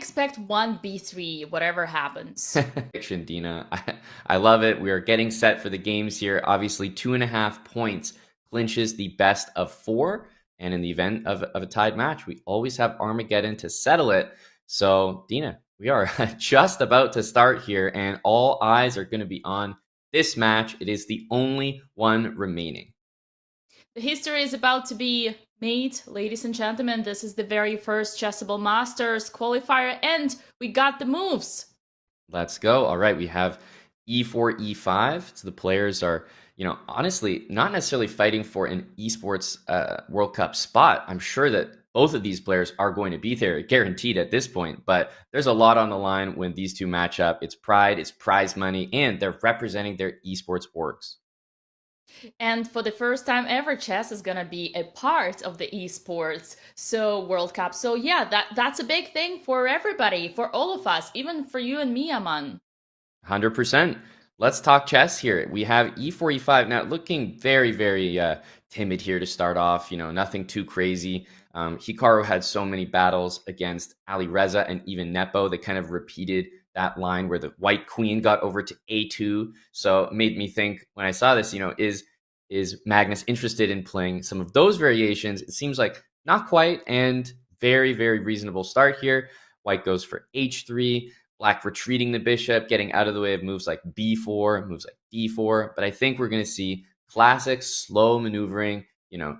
expect one b3, whatever happens. Fiction, Dina. I love it. We are getting set for the games here. Obviously, 2.5 points clinches the best of four. And in the event of a tied match, we always have Armageddon to settle it. So, Dina, we are just about to start here, and all eyes are going to be on this match. It is the only one remaining. The history is about to be made, ladies and gentlemen. This is the very first Chessable Masters qualifier, and we got the moves. Let's go. All right, we have e4, e5. So the players are, honestly, not necessarily fighting for an esports World Cup spot. I'm sure that both of these players are going to be there, guaranteed at this point. But there's a lot on the line when these two match up. It's pride, it's prize money, and they're representing their esports orgs. And for the first time ever, chess is gonna be a part of the esports World Cup. So yeah, that's a big thing for everybody, for all of us, even for you and me, Aman. 100%. Let's talk chess here. We have e4, e5. Now, looking very, very timid here to start off. Nothing too crazy. Hikaru had so many battles against Ali Reza and even Nepo. They kind of repeated that line where the white queen got over to a2. So it made me think when I saw this, is Magnus interested in playing some of those variations? It seems like not quite, and very, very reasonable start here. White goes for h3. Black retreating the bishop, getting out of the way of moves like b4, moves like d4. But I think we're going to see classic slow maneuvering.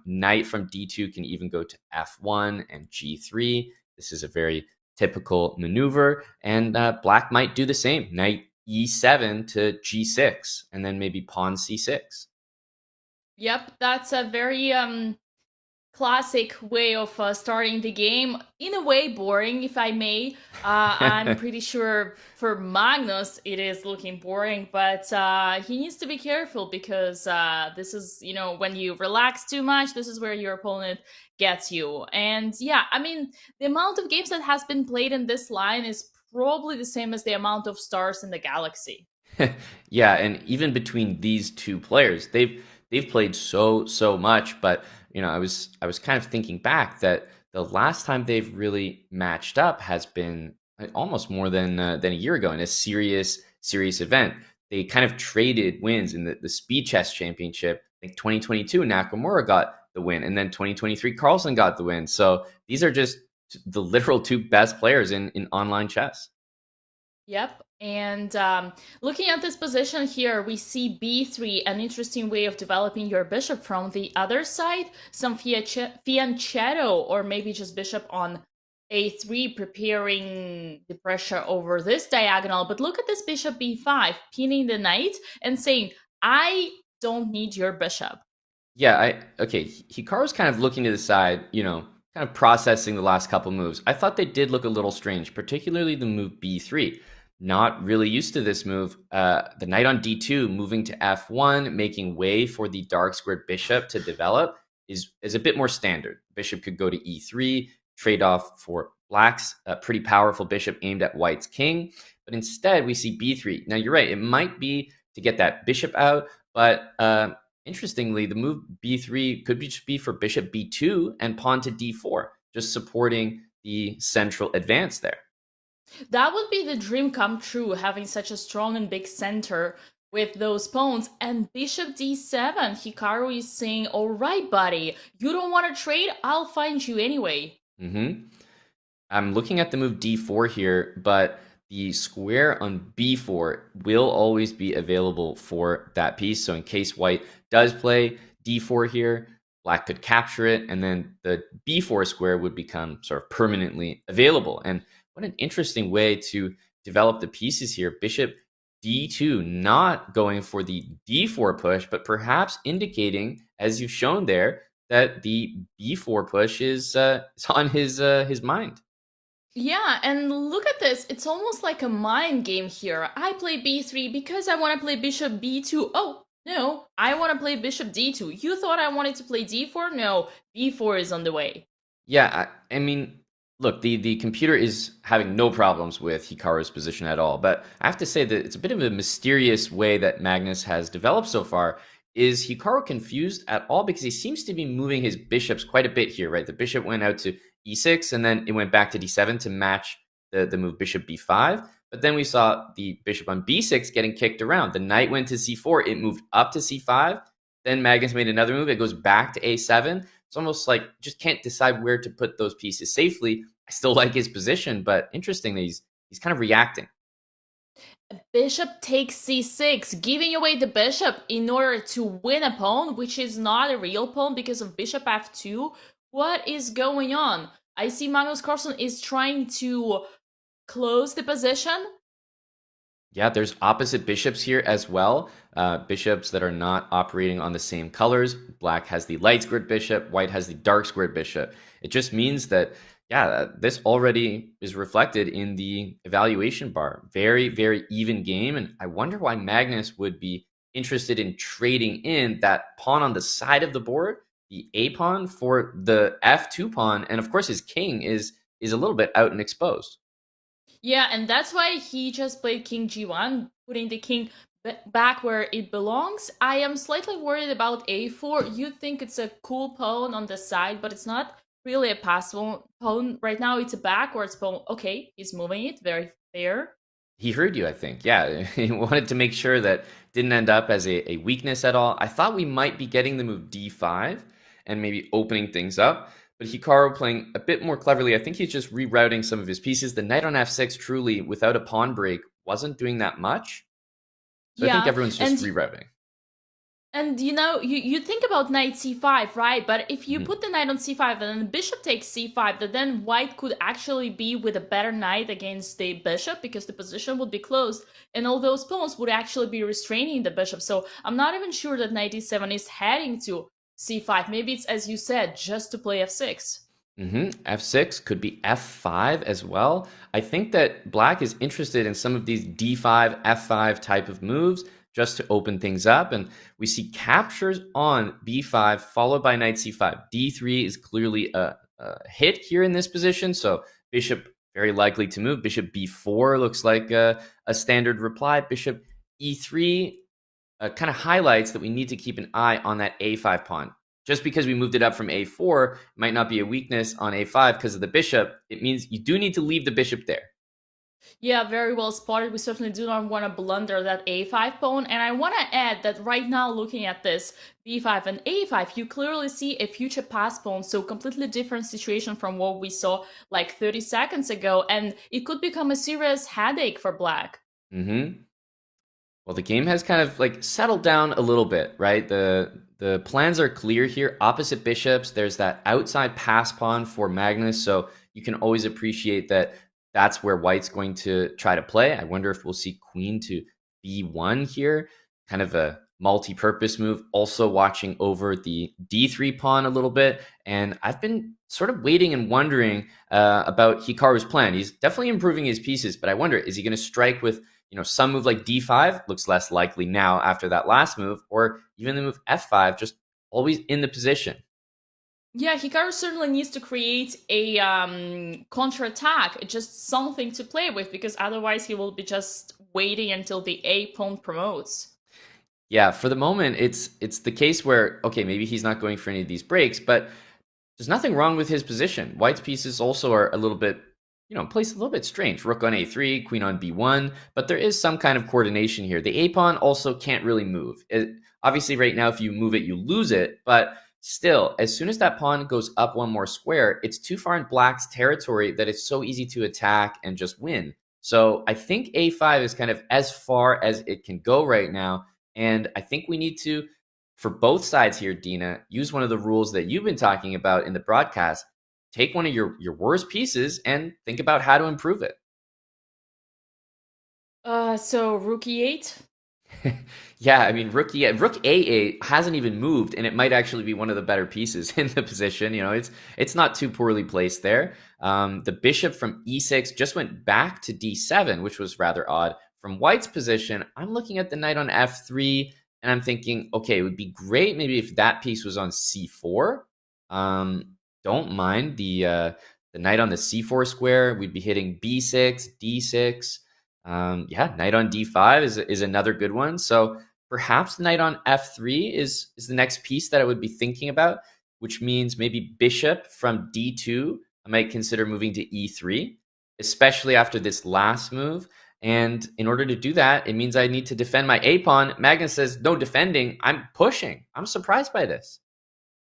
Knight from d2 can even go to f1 and g3. This is a very typical maneuver. And black might do the same. Knight e7 to g6, and then maybe pawn c6. Yep, that's a very classic way of starting the game. In a way, boring, if I may. I'm pretty sure for Magnus it is looking boring, but he needs to be careful because this is, when you relax too much, this is where your opponent gets you. And yeah, I mean, the amount of games that has been played in this line is probably the same as the amount of stars in the galaxy. Yeah, and even between these two players, they've played so much. But I was kind of thinking back that the last time they've really matched up has been almost more than a year ago in a serious event. They kind of traded wins in the Speed Chess Championship. I think 2022 Nakamura got the win, and then 2023 Carlsen got the win. So these are just the literal two best players in online chess. Yep. And looking at this position here, we see b3, an interesting way of developing your bishop from the other side. Some fianchetto, or maybe just bishop on a3, preparing the pressure over this diagonal. But look at this bishop b5, pinning the knight and saying, I don't need your bishop. Yeah, okay. Hikaru's kind of looking to the side, kind of processing the last couple moves. I thought they did look a little strange, particularly the move b3. Not really used to this move. The knight on d2 moving to f1, making way for the dark squared bishop to develop is a bit more standard. Bishop could go to e3, trade off for black's pretty powerful bishop aimed at white's king. But instead, we see b3. Now, you're right. It might be to get that bishop out, but interestingly, the move b3 could just be for bishop b2 and pawn to d4, just supporting the central advance there. That would be the dream come true, having such a strong and big center with those pawns. And bishop d7, Hikaru is saying, all right, buddy, you don't want to trade? I'll find you anyway. I'm looking at the move d4 here, but the square on b4 will always be available for that piece. So in case white does play d4 here, black could capture it, and then the b4 square would become sort of permanently available. And what an interesting way to develop the pieces here. Bishop d2 not going for the d4 push, but perhaps indicating, as you've shown there, that the b4 push is on his mind. Yeah, and look at this. It's almost like a mind game here. I play b3 because I want to play bishop b2. Oh, no, I want to play bishop d2. You thought I wanted to play d4? No, b4 is on the way. Yeah, I mean, look, the computer is having no problems with Hikaru's position at all. But I have to say that it's a bit of a mysterious way that Magnus has developed so far. Is Hikaru confused at all? Because he seems to be moving his bishops quite a bit here, right? The bishop went out to e6, and then it went back to d7 to match the move bishop b5. But then we saw the bishop on b6 getting kicked around. The knight went to c4. It moved up to c5. Then Magnus made another move. It goes back to a7. It's almost like just can't decide where to put those pieces safely. I still like his position, but interesting that he's kind of reacting. Bishop takes c6, giving away the bishop in order to win a pawn, which is not a real pawn because of bishop f2. What is going on? I see Magnus Carlsen is trying to close the position. Yeah, there's opposite bishops here as well. Bishops that are not operating on the same colors. Black has the light squared bishop, white has the dark squared bishop. It just means that, yeah, this already is reflected in the evaluation bar. Very, very even game. And I wonder why Magnus would be interested in trading in that pawn on the side of the board, the A pawn, for the F2 pawn. And of course, his king is a little bit out and exposed. Yeah, and that's why he just played king g1, putting the king back where it belongs. I am slightly worried about a4. You think it's a cool pawn on the side, but it's not really a passable pawn. Right now, it's a backwards pawn. Okay, he's moving it. Very fair. He heard you, I think. Yeah, he wanted to make sure that didn't end up as a weakness at all. I thought we might be getting the move d5 and maybe opening things up. But Hikaru playing a bit more cleverly. I think he's just rerouting some of his pieces. The knight on f6 truly, without a pawn break, wasn't doing that much. So I think Yeah, everyone's just and rerouting. you think about knight c5, right? But if you Mhm. put the knight on c5 and then the bishop takes c5, then white could actually be with a better knight against the bishop because the position would be closed, and all those pawns would actually be restraining the bishop. So I'm not even sure that knight e7 is heading to c5. Maybe it's, as you said, just to play f6. F6 could be F5 as well. I think that black is interested in some of these D5, F5 type of moves just to open things up. And we see captures on B5 followed by knight C5. D3 is clearly a hit here in this position. So bishop very likely to move. Bishop B4 looks like a standard reply. Bishop E3 kind of highlights that we need to keep an eye on that A5 pawn. Just because we moved it up from A4 might not be a weakness on A5 because of the bishop. It means you do need to leave the bishop there. Yeah, very well spotted. We certainly do not want to blunder that a5 pawn. And I want to add that right now, looking at this b5 and a5, you clearly see a future pass pawn. So completely different situation from what we saw like 30 seconds ago. And it could become a serious headache for black. Mm-hmm. Well, the game has kind of like settled down a little bit, right? The plans are clear here. Opposite bishops, there's that outside pass pawn for Magnus, so you can always appreciate that that's where white's going to try to play. I wonder if we'll see queen to b1 here, kind of a multi-purpose move. Also watching over the d3 pawn a little bit, and I've been sort of waiting and wondering about Hikaru's plan. He's definitely improving his pieces, but I wonder, is he going to strike with some move like d5 looks less likely now after that last move, or even the move f5, just always in the position. Yeah, Hikaru certainly needs to create a counterattack, just something to play with, because otherwise he will be just waiting until the A pawn promotes. Yeah, for the moment, it's the case where, okay, maybe he's not going for any of these breaks, but there's nothing wrong with his position. White's pieces also are a little bit, placed a little bit strange. Rook on a3, queen on b1, but there is some kind of coordination here. The a pawn also can't really move. Obviously, right now, if you move it, you lose it, but still, as soon as that pawn goes up one more square, it's too far in black's territory that it's so easy to attack and just win. So I think a5 is kind of as far as it can go right now, and I think we need to, for both sides here, Dina, use one of the rules that you've been talking about in the broadcast. Take one of your worst pieces and think about how to improve it. So rook e8. Yeah, I mean, rook a8 hasn't even moved, and it might actually be one of the better pieces in the position. It's not too poorly placed there. The bishop from e6 just went back to d7, which was rather odd. From white's position, I'm looking at the knight on f3, and I'm thinking, okay, it would be great maybe if that piece was on c4. Don't mind the knight on the c4 square. We'd be hitting b6, d6. Yeah, knight on d5 is another good one. So perhaps knight on f3 is the next piece that I would be thinking about, which means maybe bishop from d2. I might consider moving to e3. especially after this last move. And in order to do that, it means I need to defend my A pawn. Magnus says, no defending. I'm pushing. I'm surprised by this.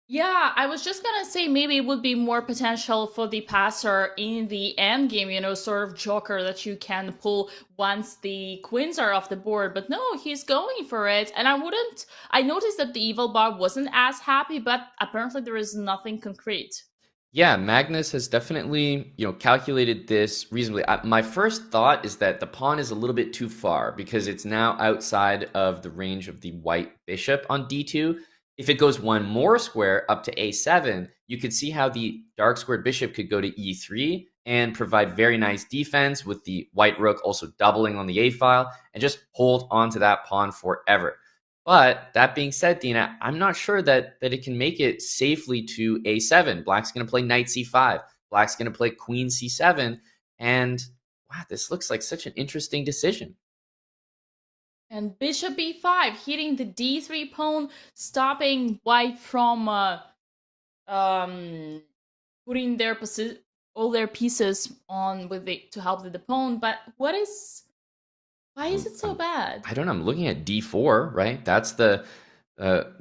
Yeah, I was just gonna say maybe it would be more potential for the passer in the end game, sort of joker that you can pull once the queens are off the board. But no, he's going for it. And I noticed that the evil bar wasn't as happy, but apparently there is nothing concrete. Yeah, Magnus has definitely, calculated this reasonably. My first thought is that the pawn is a little bit too far because it's now outside of the range of the white bishop on d2. If it goes one more square up to a7, you could see how the dark squared bishop could go to e3 and provide very nice defense with the white rook also doubling on the a file and just hold on to that pawn forever. But that being said, Dina, I'm not sure that it can make it safely to a7. Black's going to play knight c5. Black's going to play queen c7. And wow, this looks like such an interesting decision. And bishop b5, hitting the d3 pawn, stopping white from um, putting all their pieces on to help with the pawn. But why is it so bad? I don't know. I'm looking at d4, right? That's the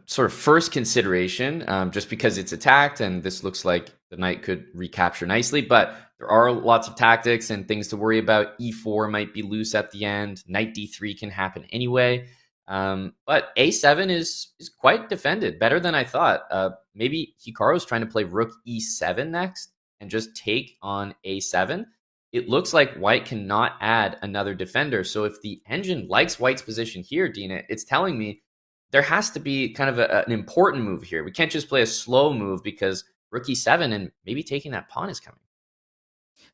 sort of first consideration, just because it's attacked, and this looks like the knight could recapture nicely. But there are lots of tactics and things to worry about. E4 might be loose at the end. Knight d3 can happen anyway. But a7 is quite defended, better than I thought. Maybe Hikaru's trying to play rook e7 next and just take on a7. It looks like white cannot add another defender. So if the engine likes white's position here, Dina, it's telling me there has to be kind of an important move here. We can't just play a slow move because rook e7 and maybe taking that pawn is coming.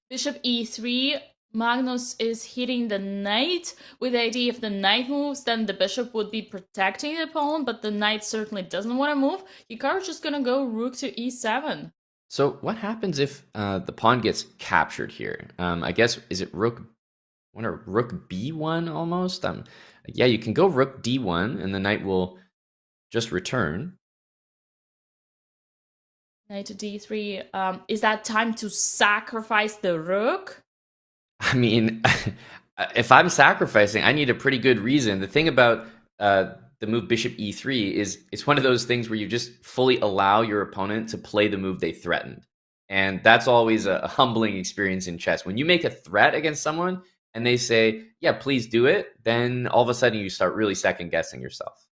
Bishop e3. Magnus is hitting the knight with the idea if the knight moves, then the bishop would be protecting the pawn, but the knight certainly doesn't want to move. Hikaru's just gonna go rook to e7. So what happens if the pawn gets captured here? I guess, is it rook b1 almost? Yeah, you can go rook d1 and the knight will just return. Knight to d3. Is that time to sacrifice the rook? I mean, if I'm sacrificing, I need a pretty good reason. The thing about the move bishop e3 is it's one of those things where you just fully allow your opponent to play the move they threatened. And that's always a humbling experience in chess. When you make a threat against someone and they say, yeah, please do it, then all of a sudden you start really second guessing yourself.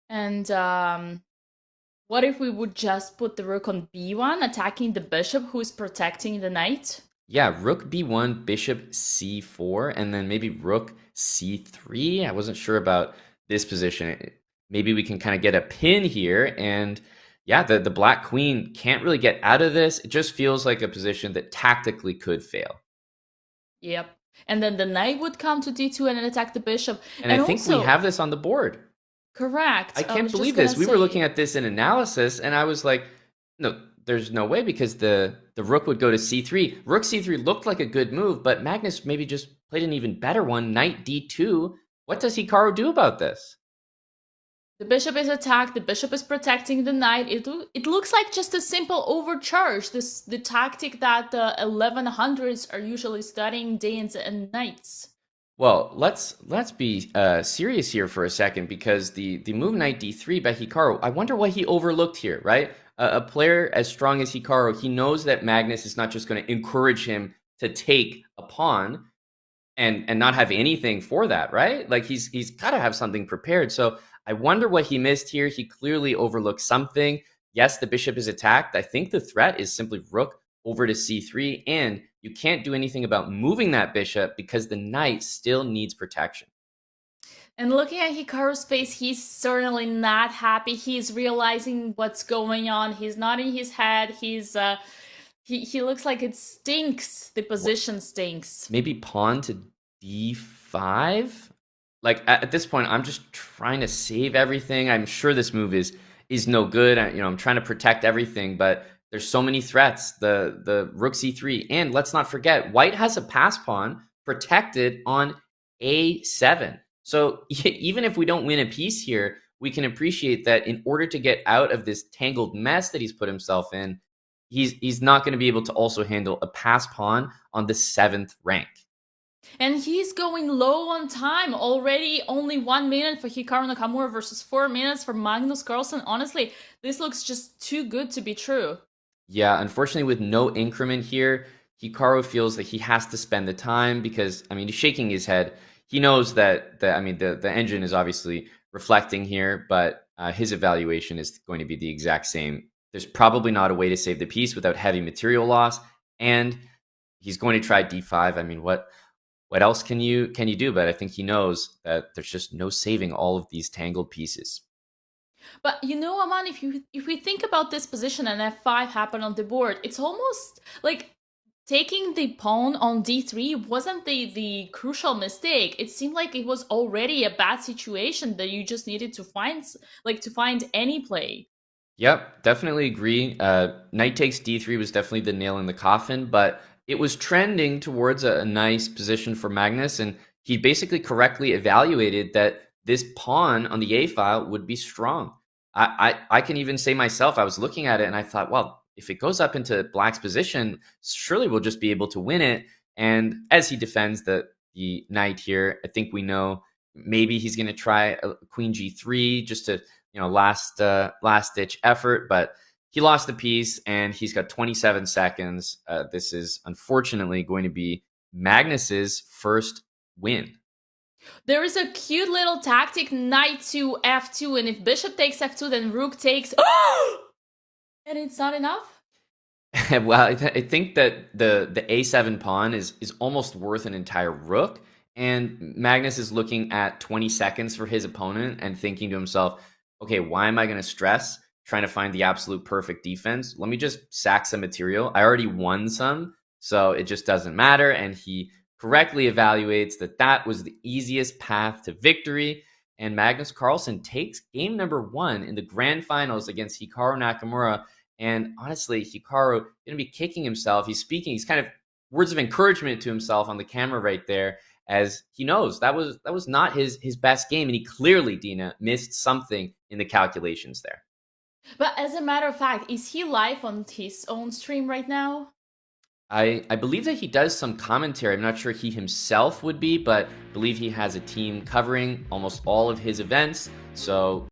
And what if we would just put the rook on b1, attacking the bishop who's protecting the knight? Yeah, rook b1, bishop c4, and then maybe rook c3. I wasn't sure about this position. Maybe we can kind of get a pin here, and yeah, the black queen can't really get out of this. It just feels like a position that tactically could fail. Yep. And then the knight would come to d2 and attack the bishop. And I think we have this on the board. Correct. I can't believe this. We were looking at this in analysis, and I was like, no, there's no way, because the rook would go to c3. Rook c3 looked like a good move, but Magnus maybe just played an even better one, knight d2. What does Hikaru do about this? The bishop is attacked. The bishop is protecting the knight. It looks like just a simple overcharge. The tactic that the 1100s are usually studying days and nights. Well, let's be serious here for a second, because the move knight d3 by Hikaru, I wonder what he overlooked here, right? A player as strong as Hikaru, he knows that Magnus is not just going to encourage him to take a pawn and not have anything for that, right? Like he's got to have something prepared. So I wonder what he missed here. He clearly overlooked something. Yes, the bishop is attacked. I think the threat is simply rook over to c3, and you can't do anything about moving that bishop because the knight still needs protection. And looking at Hikaru's face, he's certainly not happy. He's realizing what's going on. He's nodding his head. He looks like it stinks. The position stinks. Maybe pawn to d5? Like at this point, I'm just trying to save everything. I'm sure this move is no good. I'm trying to protect everything, but there's so many threats. The rook c3, and let's not forget, white has a pass pawn protected on a7. So even if we don't win a piece here, we can appreciate that in order to get out of this tangled mess that he's put himself in, he's not going to be able to also handle a pass pawn on the 7th rank. And he's going low on time already. Only 1 minute for Hikaru Nakamura versus 4 minutes for Magnus Carlsen. Honestly, this looks just too good to be true. Yeah, unfortunately, with no increment here, Hikaru feels that he has to spend the time because, I mean, he's shaking his head. He knows that the engine is obviously reflecting here, but his evaluation is going to be the exact same. There's probably not a way to save the piece without heavy material loss, and he's going to try d5. I mean, what else can you do? But I think he knows that there's just no saving all of these tangled pieces. But you know, Aman, if we think about this position and f5 happened on the board, it's almost like taking the pawn on d3 wasn't the crucial mistake. It seemed like it was already a bad situation that you just needed to find any play. Yep, definitely agree. Knight takes d3 was definitely the nail in the coffin, but it was trending towards a nice position for Magnus, and he basically correctly evaluated that this pawn on the a file would be strong. I can even say myself, I was looking at it and I thought, well, if it goes up into black's position, surely we'll just be able to win it. And as he defends the knight here, I think we know maybe he's going to try a queen g3 just to last ditch effort, but he lost the piece and he's got 27 seconds. This is unfortunately going to be Magnus's first win. There is a cute little tactic, knight to f2, and if bishop takes f2, then rook takes. And it's not enough? Well, I think that the a7 pawn is almost worth an entire rook, and Magnus is looking at 20 seconds for his opponent and thinking to himself, okay, why am I going to stress trying to find the absolute perfect defense? Let me just sack some material. I already won some, so it just doesn't matter. And he correctly evaluates that that was the easiest path to victory. And Magnus Carlsen takes game number 1 in the grand finals against Hikaru Nakamura. And honestly, Hikaru going to be kicking himself. He's speaking, he's kind of words of encouragement to himself on the camera right there, as he knows that was not his best game, and he clearly, Dina, missed something in the calculations there. But as a matter of fact, is he live on his own stream right now? I believe that he does some commentary. I'm not sure he himself would be, but I believe he has a team covering almost all of his events. So